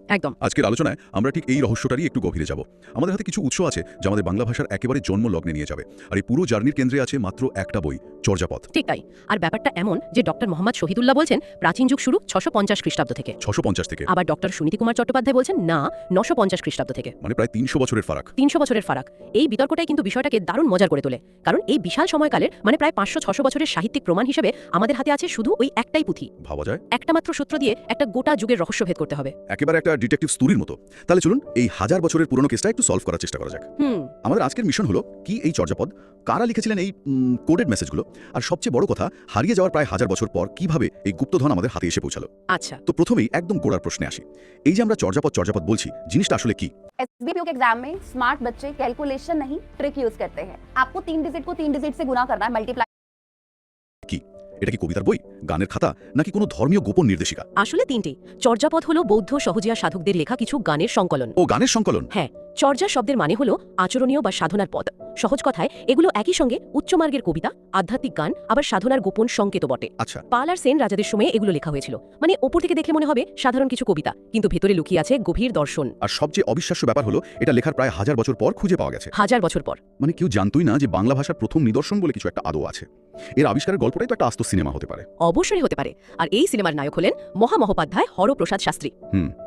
একদম। আজকের আলোচনায় আমরা ঠিক এই রহস্যটারই একটু গভীরে যাব। আমাদের হাতে কিছু উৎস আছে যা আমাদের বাংলা ভাষার একেবারে জন্ম লগ্নে নিয়ে যাবে, আর এই পুরো জার্নির কেন্দ্রে আছে মাত্র একটা বই, চর্যাপদ। ঠিক তাই। আর ব্যাপারটা এমন যে ডক্টর মোহাম্মদ শহীদুল্লাহ বলছেন প্রাচীন যুগ শুরু ৬৫০ খ্রিস্টাব্দ থেকে। ৬৫০ থেকে। আবার ডক্টর সুনীতি কুমার চট্টোপাধ্যায় বলছেন না, ৯৫০ খ্রিস্টাব্দ থেকে। মানে প্রায় ৩০০ বছরের ফারাক। ৩০০ বছরের ফারাক। এই বিতর্কটাই কিন্তু বিষয়টাকে দারুণ মজার করে তোলে, কারণ এই বিশাল সময়কালের মানে প্রায় ৫০০-৬০০ বছরের সাহিত্যিক প্রমাণ হিসেবে আমাদের হাতে আছে শুধু ওই একটাই পুঁথি। ভাবা যায় একটা মাত্র সূত্র দিয়ে একটা গোটা যুগের রহস্য ভেদ করতে হবে। একেবারে একটা ডিটেকটিভ স্টোরির মতো। তাহলে চলুন এই হাজার বছরের পুরনো কেসটা একটু সলভ করার চেষ্টা করা যাক। আমাদের আজকের মিশন হলো কি এই চর্যাপদ, কারা লিখেছিলেন এই কোডেড মেসেজগুলো, আর সবচেয়ে বড় কথা হারিয়ে যাওয়ার প্রায় হাজার বছর পর কিভাবে এই গুপ্তধন আমাদের হাতে এসে পৌঁছালো। আচ্ছা, তো প্রথমেই একদম গোড়ার প্রশ্নে আসি। এই যে আমরা চর্যাপদ বলছি, জিনিসটা আসলে কি? एसबीआई के एग्जाम में स्मार्ट बच्चे कैलकुलेशन नहीं ट्रिक यूज करते हैं। आपको 3 डिजिट को 3 डिजिट से गुना करना है, मल्टीप्लाई। কি এটা কি কবিতার বই, গানের খাতা, নাকি কোনো ধর্মীয় গোপন নির্দেশিকা? আসলে তিনটেই। চর্যাপদ হলো বৌদ্ধ সহজিয়া সাধকদের লেখা কিছু গানের সংকলন। ও, গানের সংকলন। হ্যাঁ, চর্যা শব্দের মানে হলো আচরণীয় বা সাধনার পদ। সহজ কথায় এগুলো একই সঙ্গে উচ্চমার্গের কবিতা, আধ্যাত্মিক গান, আবার সাধনার গোপন সংকেত বটে। আচ্ছা। পাল আর সেন রাজাদের সময়ে এগুলো লেখা হয়েছিল। মানে ওপর থেকে দেখলে মনে হবে সাধারণ কিছু কবিতা, কিন্তু ভেতরে লুকিয়ে আছে গভীর দর্শন। আর সবচেয়ে অবিশ্বাস্য ব্যাপার হলো এটা লেখার প্রায় হাজার বছর পর খুঁজে পাওয়া গেছে। হাজার বছর পর। মানে কেউ জানতই না যে বাংলা ভাষার প্রথম নিদর্শন বলে কিছু একটা আদৌ আছে। এর আবিষ্কারের গল্পটাই তো একটা আস্ত সিনেমা হতে পারে। অবশ্যই হতে পারে। আর এই সিনেমার নায়ক হলেন মহামহোপাধ্যায় হরপ্রসাদ শাস্ত্রী।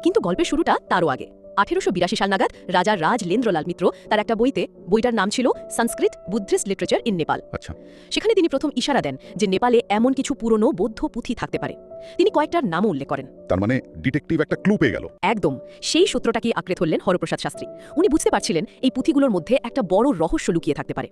কিন্তু গল্পের শুরুটা তারও আগে। 1882 সাল নাগাদ রাজা রাজলেন্দ্রলাল মিত্র তার একটা বইটার নাম ছিল সংস্কৃত বুদ্ধিস্ট লিটারেচার ইন নেপাল। আচ্ছা। সেখানে তিনি প্রথম ইশারা দেন যে নেপালে এমন কিছু পুরনো বৌদ্ধ পুঁথি থাকতে পারে। তিনি কয়েকটার নামও উল্লেখ করেন। তার মানে ডিটেকটিভ একটা ক্লু পেয়ে গেল। একদম। সেই সূত্রটাকে আঁকড়ে ধরলেন হরপ্রসাদ শাস্ত্রী। উনি বুঝতে পারছিলেন এই পুঁথিগুলোর মধ্যে একটা বড় রহস্য লুকিয়ে থাকতে পারে।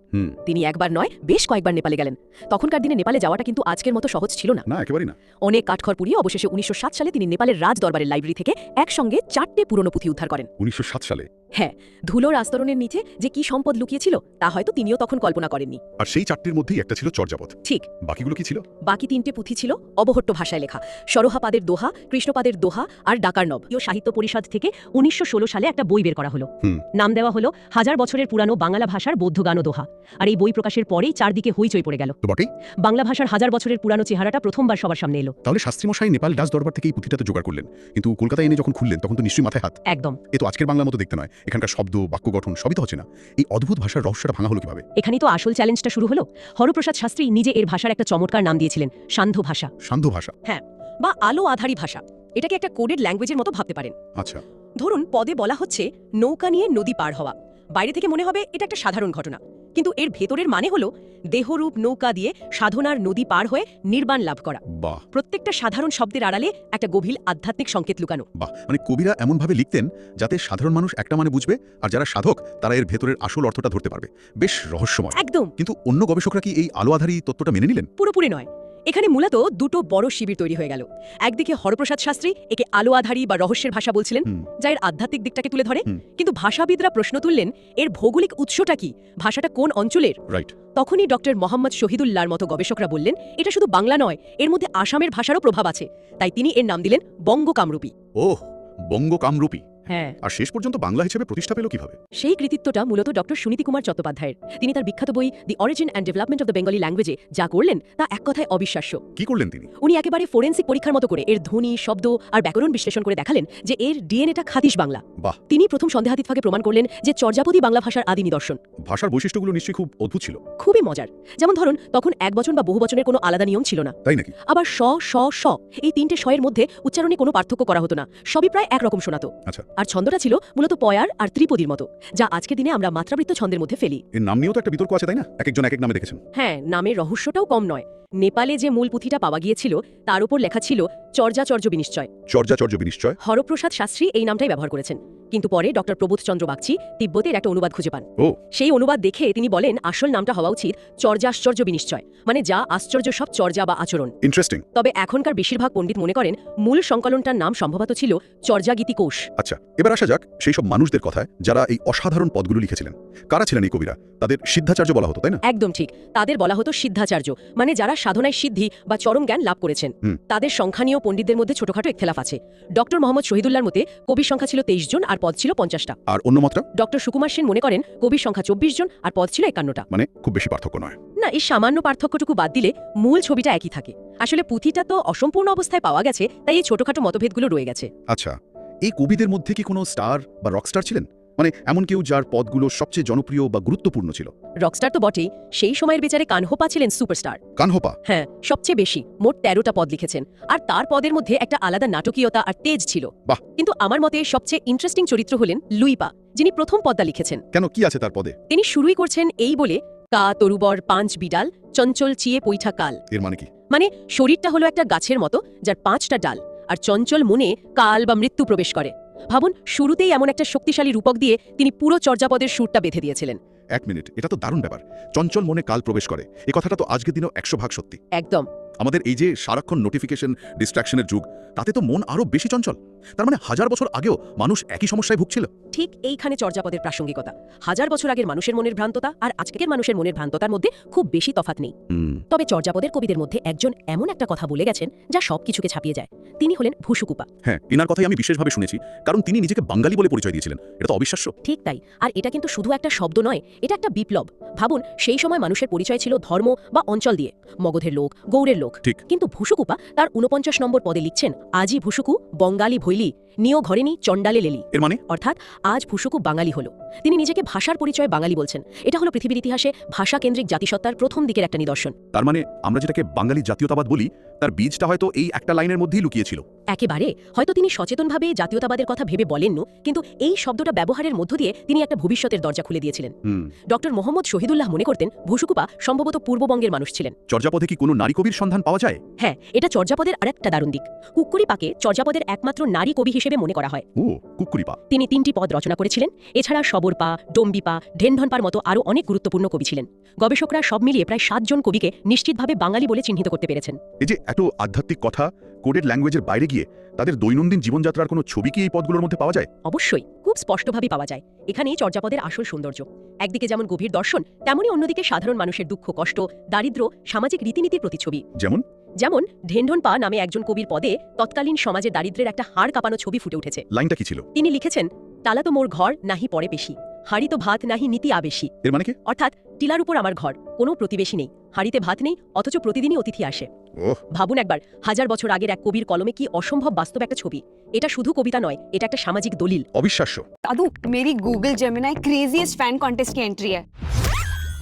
তিনি একবার নয়, বেশ কয়েকবার নেপালে গেলেন। তখনকার দিনে নেপালে যাওয়াটা কিন্তু আজকের মতো সহজ ছিল না। না, একেবারেই না। অনেক কাঠখড় পুড়িয়ে অবশেষে 1907 সালে তিনি নেপালের রাজ দরবারের লাইব্রেরি থেকে একসঙ্গে 4টে পুরনো পুঁথি উদ্ধার করেন। 1907 সালে? হ্যাঁ। ধুলোর আস্তরণের নিচে যে কি সম্পদ লুকিয়েছিল তা হয়তো তিনিও তখন কল্পনা করেননি। আর সেই 4টির মধ্যেই একটা ছিল চর্যাপদ। ঠিক। বাকিগুলো কি ছিল? বাকি 3টে পুঁথি ছিল অবহট্ট ভাষায় লেখা। সরোহাপাদের দোহা, কৃষ্ণপাদের দোহা আর ডাকার্ণব। সাহিত্য পরিষদ থেকে 1916 সালে একটা বই বের করা হলো। নাম দেওয়া হলো হাজার বছরের পুরানো বাংলা ভাষার বৌদ্ধ গান ও দোহা। আর এই বই প্রকাশের পরেই চারদিকে হইচই পড়ে গেল। তো বটেই। বাংলা ভাষার হাজার বছরের পুরানো চেহারাটা প্রথমবার সবার সামনে এলো। তাহলে শাস্ত্রীমশাই নেপাল রাজ দরবার থেকে এই পুঁথিটা তো জোগাড় করলেন, কিন্তু কলকাতায় এনে যখন খুললেন তখন তো নিশ্চয়ই মাথায় হাত। একদম। এ তো আজকের বাংলার মতো দেখতে নয়। এখানকার শব্দ, বাক্য গঠন সবই তো হচ্ছে না। এই অদ্ভুত ভাষার রহস্যটা ভাঙা হলো কিভাবে? এখানেই তো আসল চ্যালেঞ্জটা শুরু হলো। হরপ্রসাদ শাস্ত্রী নিজে এর ভাষার একটা চমৎকার নাম দিয়েছিলেন, সান্ধ্য ভাষা। সান্ধ্য ভাষা? হ্যাঁ, বা আলো আধারী ভাষা। এটাকে একটা কোডেড ল্যাঙ্গুয়েজের মতো ভাবতে পারেন। আচ্ছা। ধরুন পদে বলা হচ্ছে নৌকা নিয়ে নদী পার হওয়া। বাইরে থেকে মনে হবে এটা একটা সাধারণ ঘটনা, কিন্তু এর ভেতরের মানে হলো দেহরূপ নৌকা দিয়ে সাধনার নদী পার হয়ে নির্বাণ লাভ করা। বাহ। প্রত্যেকটা সাধারণ শব্দের আড়ালে একটা গভীর আধ্যাত্মিক সংকেত লুকানো। বাহ, মানে কবিরা এমনভাবে লিখতেন যাতে সাধারণ মানুষ একটা মানে বুঝবে, আর যারা সাধক তারা এর ভেতরের আসল অর্থটা ধরতে পারবে। বেশ রহস্যময়। একদম। কিন্তু অন্য গবেষকরা কি এই আলো আধারী তত্ত্বটা মেনে নিলেন? পুরোপুরি নয়। এখানে মূলত দুটো বড় শিবির তৈরি হয়ে গেল। একদিকে হরপ্রসাদ শাস্ত্রী একে আলো আধারী বা রহস্যের ভাষা বলছিলেন, যা এর আধ্যাত্মিক দিকটাকে তুলে ধরে। কিন্তু ভাষাবিদরা প্রশ্ন তুললেন এর ভৌগোলিক উৎসটা কি, ভাষাটা কোন অঞ্চলের। রাইট। তখনই ডক্টর মোহাম্মদ শহীদুল্লাহর মতো গবেষকরা বললেন এটা শুধু বাংলা নয়, এর মধ্যে আসামের ভাষারও প্রভাব আছে। তাই তিনি এর নাম দিলেন বঙ্গ কামরূপী। ওহ, বঙ্গ কামরূপী। হ্যাঁ। আর শেষ পর্যন্ত বাংলা হিসেবে প্রতিষ্ঠা পেল কিভাবে? সেই কৃতিত্বটা মূলত ডক্টর সুনীতি কুমার চট্টোপাধ্যায়ের। তিনি তার বিখ্যাত বই the origin and development of the Bengali ল্যাঙ্গুয়েজে যা করলেন তা এক কথায় অবিশ্বাস্য। কি করলেন তিনি? উনি একেবারে ফোরেন্সিক পরীক্ষার মতো করে এর ধ্বনি, শব্দ আর ব্যাকরণ বিশ্লেষণ করে দেখালেন যে এর ডিএনএটা খাতিশ বাংলা। বাহ। তিনি প্রথম সন্দেহাতীতভাবে প্রমাণ করলেন যে চর্যাপদই বাংলা ভাষার আদি নিদর্শন। ভাষার বৈশিষ্ট্যগুলো নিশ্চয়ই খুব অদ্ভুত ছিল। খুবই মজার। যেমন ধরুন তখন এক বচন বা বহু বচনের কোনো আলাদা নিয়ম ছিল না। তাই নাকি? আবার স, স, স এই 3টে শয়ের মধ্যে উচ্চারণে কোনো পার্থক্য করা হতো না, সবই প্রায় একরকম শোনাতো। আচ্ছা। আর ছন্দটা ছিল মূলত পয়ার আর ত্রিপদীর মতো, যা আজকের দিনে আমরা মাত্রাবৃত্ত ছন্দের মধ্যে ফেলি। এর নাম নিয়েও তো একটা বিতর্ক আছে, তাই না? এক একজন এক এক নামে দেখেছেন। হ্যাঁ, নামের রহস্যটাও কম নয়। নেপালে যে মূল পুঁথিটা পাওয়া গিয়েছিল তার উপর লেখা ছিল চর্যাচর্য বিনিশ্চয়। চর্যাচর্য বিনিশ্চয়? হরপ্রসাদ শাস্ত্রী এই নামটাই ব্যবহার করেছেন। কিন্তু পরে ডক্টর প্রবোধচন্দ্র বাগচি তিব্বতের একটা অনুবাদ খুঁজে পান। সেই অনুবাদ দেখে তিনি বলেন আসল নামটা হওয়া উচিত চর্যাশ্চর্য বিনিশ্চয়, মানে যা আশ্চর্য সব চর্যা বা আচরণ। ইন্টারেস্টিং। তবে এখনকার বেশিরভাগ পণ্ডিত মনে করেন মূল সংকলনটার নাম সম্ভবত ছিল চর্যাগীতি কোষ। আচ্ছা, এবার আসা যাক সেই সব মানুষদের কথায় যারা এই অসাধারণ পদগুলো লিখেছিলেন। কারা ছিলেন এই কবিরা? তাদের সিদ্ধাচার্য বলা হতো, তাই না? একদম ঠিক। তাদের বলা হতো সিদ্ধাচার্য, মানে যারা সাধনায় সিদ্ধি বা চরম জ্ঞান লাভ করেছেন। তাদের সংখ্যা নিয়েও পণ্ডিতদের মধ্যে ছোটখাটো একখেলাফ আছে। ডক্টর মোহাম্মদ শহীদুল্লাহর মতে কবির সংখ্যা ছিল 23 জন আর পদ ছিল 50টা। আর অন্য মতটা? ডক্টর সুকুমার সেন মনে করেন কবির সংখ্যা 24 জন আর পদ ছিল 51টা। মানে খুব বেশি পার্থক্য নয়। না, এই সামান্য পার্থক্যটুকু বাদ দিলে মূল ছবিটা একই থাকে। আসলে পুঁথিটা তো অসম্পূর্ণ অবস্থায় পাওয়া গেছে, তাই এই ছোটখাটো মতভেদগুলো রয়ে গেছে। আচ্ছা, এই কবিদের মধ্যে কি কোনো স্টার বা রকস্টার ছিলেন, মানে এমন কেউ যার পদগুলো সবচেয়ে জনপ্রিয় বা গুরুত্বপূর্ণ ছিল? রকস্টার তো বটেই, সেই সময়ের বেচারে কানহোপা ছিলেন সুপারস্টার। কানহোপা? হ্যাঁ, সবচেয়ে বেশি, মোট 13টা পদ লিখেছেন, আর তার পদের মধ্যে একটা আলাদা নাটকীয়তা আর তেজ ছিল। বাহ! কিন্তু আমার মতে সবচেয়ে ইন্টারেস্টিং চরিত্র হলেন লুইপা, যিনি প্রথম পদ্মা লিখেছেন। কেন, কি আছে তার পদে? তিনি শুরুই করছেন এই বলে, কা তরুবর পাঁচ বিডাল, চঞ্চল চিয়ে পৈঠা কাল। এর মানে কি? মানে শরীরটা হলো একটা গাছের মতো যার 5টা ডাল, আর চঞ্চল মনে কাল বা মৃত্যু প্রবেশ করে। ভাবুন, শুরুতেই এমন একটা শক্তিশালী রূপক দিয়ে তিনি পুরো চর্যাপদের সুরটা বেঁধে দিয়েছিলেন। এক মিনিট, এটা তো দারুণ ব্যাপার। চঞ্চল মনে কাল প্রবেশ করে, এই কথাটা তো আজকের দিনেও 100% সত্যি। একদম। আমাদের এই যে সারাক্ষণ নোটিফিকেশন, ডিস্ট্রাকশনের যুগ, তাতে তো মন আরো বেশি চঞ্চল। তার মানে 1000 বছর আগেও মানুষ একই সমস্যায় ভুগছিল। ঠিক এইখানে চর্যাপদের প্রাসঙ্গিকতা। 1000 বছর আগের মানুষের মনের ভ্রান্ততা আর আজকের মানুষের মনের ভ্রান্ততার মধ্যে খুব বেশি তফাৎ নেই। তবে চর্যাপদের কবিদের মধ্যে একজন এমন একটা কথা বলে গেছেন যা সবকিছুকে ছাপিয়ে যায়। তিনি হলেন ভুসুকুপা। হ্যাঁ, এনার কথাই আমি বিশেষভাবে শুনেছি, কারণ তিনি নিজেকে বাঙালি বলে পরিচয় দিয়েছিলেন। এটা তো অবিশ্বাস্য। ঠিক তাই। আর এটা কিন্তু শুধু একটা শব্দ নয়, এটা একটা বিপ্লব। ভাবুন, সেই সময় মানুষের পরিচয় ছিল ধর্ম বা অঞ্চল দিয়ে, মগধের লোক, গৌড়ের লোক। ঠিক। কিন্তু ভুসুকুপা তার 49 নম্বর পদে লিখছেন, আজই ভুসুকু বঙ্গালী ভৈলি, নিও ঘরেনি চণ্ডালে লেলি। এর মানে? অর্থাৎ আজ ভুসুকু বাঙালি হলো। তিনি নিজেকে ভাষার পরিচয়ে বাঙালি বলছেন। এটা হলো পৃথিবীর ইতিহাসে ভাষা কেন্দ্রিক জাতিসত্তার প্রথম দিকের একটা নিদর্শন। তার মানে আমরা যেটাকে বাঙালি জাতীয়তাবাদ বলি, তার বীজটা হয়তো এই একটা লাইনের মধ্যেই লুকিয়েছিল। একেবারে। হয়তো তিনি সচেতনভাবে জাতীয়তাবাদের কথা ভেবে বলেননি, কিন্তু এই শব্দটা ব্যবহারের মধ্য দিয়ে তিনি একটা ভবিষ্যতের দরজা খুলে দিয়েছিলেন। ডক্টর মোহাম্মদ শহীদুল্লাহ মনে করতেন ভুসুকুপা সম্ভবত পূর্ববঙ্গের মানুষ ছিলেন। চর্যাপদে কি কোনো নারী কবির সন্ধান পাওয়া যায়? হ্যাঁ, এটা চর্যাপদের আরেকটা দারুণ দিক। কুক্কুরি পাকে চর্যাপদের একমাত্র নারী কবি হিসেবে মনে করা হয়। ও, কুক্কুরিপা। তিনি 3টি পদ রচনা করেছিলেন। এছাড়া সবরপা, ডম্বিপা, ঢেনঢনপার মতো আরও অনেক গুরুত্বপূর্ণ কবি ছিলেন। গবেষকরা সব মিলিয়ে প্রায় 7 জন কবিকে নিশ্চিতভাবে বাঙালি বলে চিহ্নিত করতে পেরেছেন। এই যে এত আধ্যাত্মিক কথা কোডেড ল্যাঙ্গুয়েজের বাইরে গিয়ে তাদের দৈনন্দিন জীবনযাত্রার কোনো ছবি কি এই পদগুলোর মধ্যে পাওয়া যায়? অবশ্যই, খুব স্পষ্টভাবে পাওয়া যায়। এখানেই চর্যাপদের আসল সৌন্দর্য। একদিকে যেমন গভীর দর্শন, তেমনই অন্যদিকে সাধারণ মানুষের দুঃখ, কষ্ট, দারিদ্র্য, সামাজিক রীতিনীতির প্রতিছবি। যেমন ঢেনঢনপা নামে একজন কবির পদে তৎকালীন সমাজের দারিদ্র্যের একটা হাড় কাঁপানো ছবি ফুটে উঠেছে। লাইনটা কি ছিল? তিনি লিখেছেন, তালা তো মোর ঘর নাহি পরে পেশি, হাড়ি তো ভাত নাহি নীতি আবেশি। এর মানে কি? অর্থাৎ টিলার উপর আমার ঘর, কোনো প্রতিবেশী নেই, হাড়িতে ভাত নেই, অথচ প্রতিদিনই অতিথি আসে। ভাবুন একবার, 1000 বছর আগের এক কবির কলমে কি অসম্ভব বাস্তব একটা ছবি। এটা শুধু কবিতা নয়, এটা একটা সামাজিক দলিল। অবিশ্বাস্য। दादू मेरी Google Gemini craziest fan contest की एंट्री है।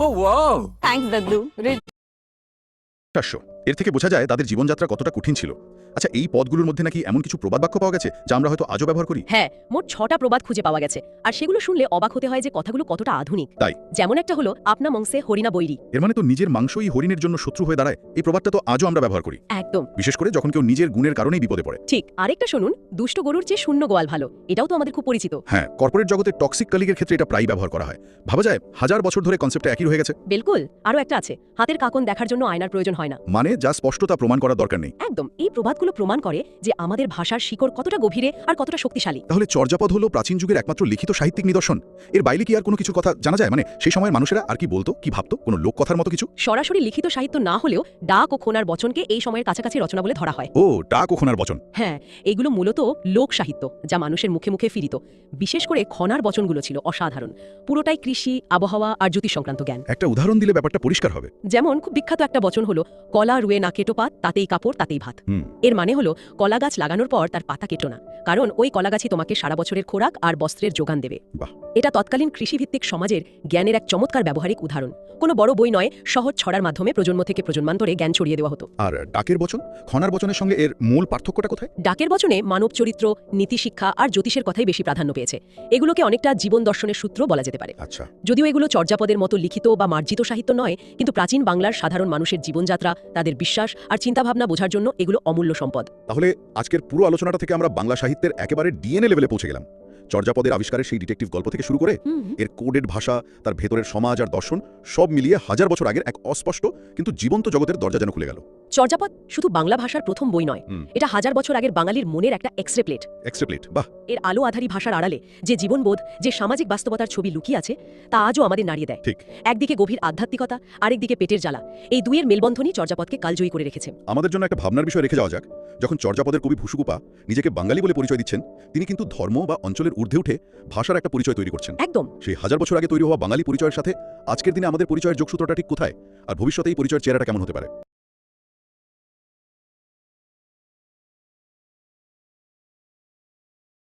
Oh wow! थैंक्स दद्दू। অবিশ্বাস্য। এর থেকে বোঝা যায় তাদের জীবনযাত্রা কতটা কঠিন ছিল। আচ্ছা, এই পদগুলোর মধ্যে নাকি এমন কিছু প্রবাদ বাক্য পাওয়া গেছে যা আমরা হয়তো আজও ব্যবহার করি? হ্যাঁ, মোট 6টা প্রবাদ খুঁজে পাওয়া গেছে। আর সেগুলো শুনলে অবাক হতে হয় যে কথাগুলো কতটা আধুনিক। তাই? যেমন একটা হলো, আপনা মংসে হরিণা বৈরি। এর মানে তো নিজের মাংসই হরিণের জন্য শত্রু হয়ে দাঁড়ায়। এই প্রবাদটা তো আজও আমরা ব্যবহার করি, একদম। বিশেষ করে যখন কেউ নিজের গুণের কারণেই বিপদে পড়ে। ঠিক। আরেকটা শুনুন, দুষ্ট গরুর চেয়ে শূন্য গোয়াল ভালো। এটাও তো আমাদের খুব পরিচিত। হ্যাঁ, কর্পোরেট জগতে টক্সিক কলিগের ক্ষেত্রে এটা প্রায়ই ব্যবহার করা হয়। ভাবা যায় 1000 বছর ধরে কনসেপ্টটা একই রয়ে গেছে। বিলকুল। আরও একটা আছে, হাতের কাকন দেখার জন্য আয়নার প্রয়োজন হয় না। মানে যা স্পষ্টতা প্রমাণ করার দরকার নেই। একদম। এই প্রবাদগুলো প্রমাণ করে যে আমাদের ভাষার শিকড় কতটা গভীরে আর কতটা শক্তিশালী। তাহলে চর্যাপদ হলো প্রাচীন যুগের একমাত্র লিখিত সাহিত্যিক নিদর্শন। এর বাইরে কি আর কোনো কিছুর কথা জানা যায়? মানে সেই সময়ের মানুষেরা আর কি বলতো, কি ভাবতো, কোনো লোক কথার মতো কিছু? সরাসরি লিখিত সাহিত্য না হলেও ডাক ও খোনার বচনকে এই সময়ের কাছাকাছি রচনা বলে ধরা হয়। ও, ডাক ও খোনার বচন। হ্যাঁ, এগুলো মূলত লোক সাহিত্য, যা মানুষের মুখে মুখে ফিরিত। বিশেষ করে খনার বচনগুলো ছিল অসাধারণ। পুরোটাই কৃষি, আবহাওয়া আর জ্যোতিষ সংক্রান্ত জ্ঞান। একটা উদাহরণ দিলে ব্যাপারটা পরিষ্কার হবে। যেমন খুব বিখ্যাত একটা বচন হলো, কলা রুয়ে না কেটো পাত, তাতেই কাপড় তাতেই ভাত। এর মানে হলো, কলা গাছ লাগানোর পর তার পাতা কেটো না, কারণ ওই কলা গাছই তোমাকে সারা বছরের খোরাক আর বস্ত্রের যোগান দেবে। বাহ! এটা তৎকালীন কৃষিভিত্তিক সমাজের জ্ঞানের এক চমৎকার ব্যবহারিক উদাহরণ। কোনো বড় বই নয়, সহজ ছড়ার মাধ্যমে প্রজন্ম থেকে প্রজন্মান্তরে জ্ঞান ছড়িয়ে দেওয়া হতো। আর ডাকের বচন, খনার বচনের সঙ্গে এর মূল পার্থক্যটা কোথায়? ডাকের বচনে মানব চরিত্র, নীতিশিক্ষা আর জ্যোতিষের কথাই বেশি প্রাধান্য পেয়েছে। এগুলোকে অনেকটা জীবন দর্শনের সূত্র বলা যেতে পারে। আচ্ছা। যদিও এগুলো চর্যাপদের মতো লিখিত বা মার্জিত সাহিত্য নয়, কিন্তু প্রাচীন বাংলার সাধারণ মানুষের জীবনযাত্রা, তাদের বিশ্বাস আর চিন্তাভাবনা বোঝার জন্য এগুলো অমূল্য সম্পদ। তাহলে আজকের পুরো আলোচনাটা থেকে আমরা বাংলা সাহিত্যের একেবারে ডিএনএ লেভেলে পৌঁছে গেলাম। চর্যাপদের আবিষ্কারের সেই ডিটেকটিভ গল্প থেকে শুরু করে এর কোডেড ভাষা, তার ভেতরের সমাজ আর দর্শন, সব মিলিয়ে 1000 বছর আগের এক অস্পষ্ট কিন্তু জীবন্ত জগতের দরজা যেন খুলে গেল। চর্যাপদ শুধু বাংলা ভাষার প্রথম বই নয়, এটা 1000 বছর আগের বাঙালির মনের একটা এক্সরে প্লেট। বাহ! এর আলো আধারী ভাষার আড়ালে যে জীবনবোধ, যে সামাজিক বাস্তবতার ছবি লুকিয়ে আছে, তা আজও আমাদের নাড়িয়ে দেয়। ঠিক। একদিকে গভীর আধ্যাত্মিকতা, আরেকদিকে পেটের জ্বালা। এই দুইয়ের মেলবন্ধনই চর্যাপদকে কালজয়ী করে রেখেছে। আমাদের জন্য একটা ভাবনার বিষয় রেখে যাওয়া যাক। যখন চর্যাপদের কবি ভুসুকুপা নিজেকে বাঙালি বলে পরিচয় দিচ্ছেন, তিনি কিন্তু ধর্ম বা অঞ্চলের ঊর্ধ্বে উঠে ভাষার একটা পরিচয় তৈরি করছেন। একদম। সেই 1000 বছর আগে তৈরি হওয়া বাঙালি পরিচয়ের সাথে আজকের দিনে আমাদের পরিচয়ের যোগসূত্রটা ঠিক কোথায়, আর ভবিষ্যতে এই পরিচয়ের চেহারাটা কেমন হতে পারে?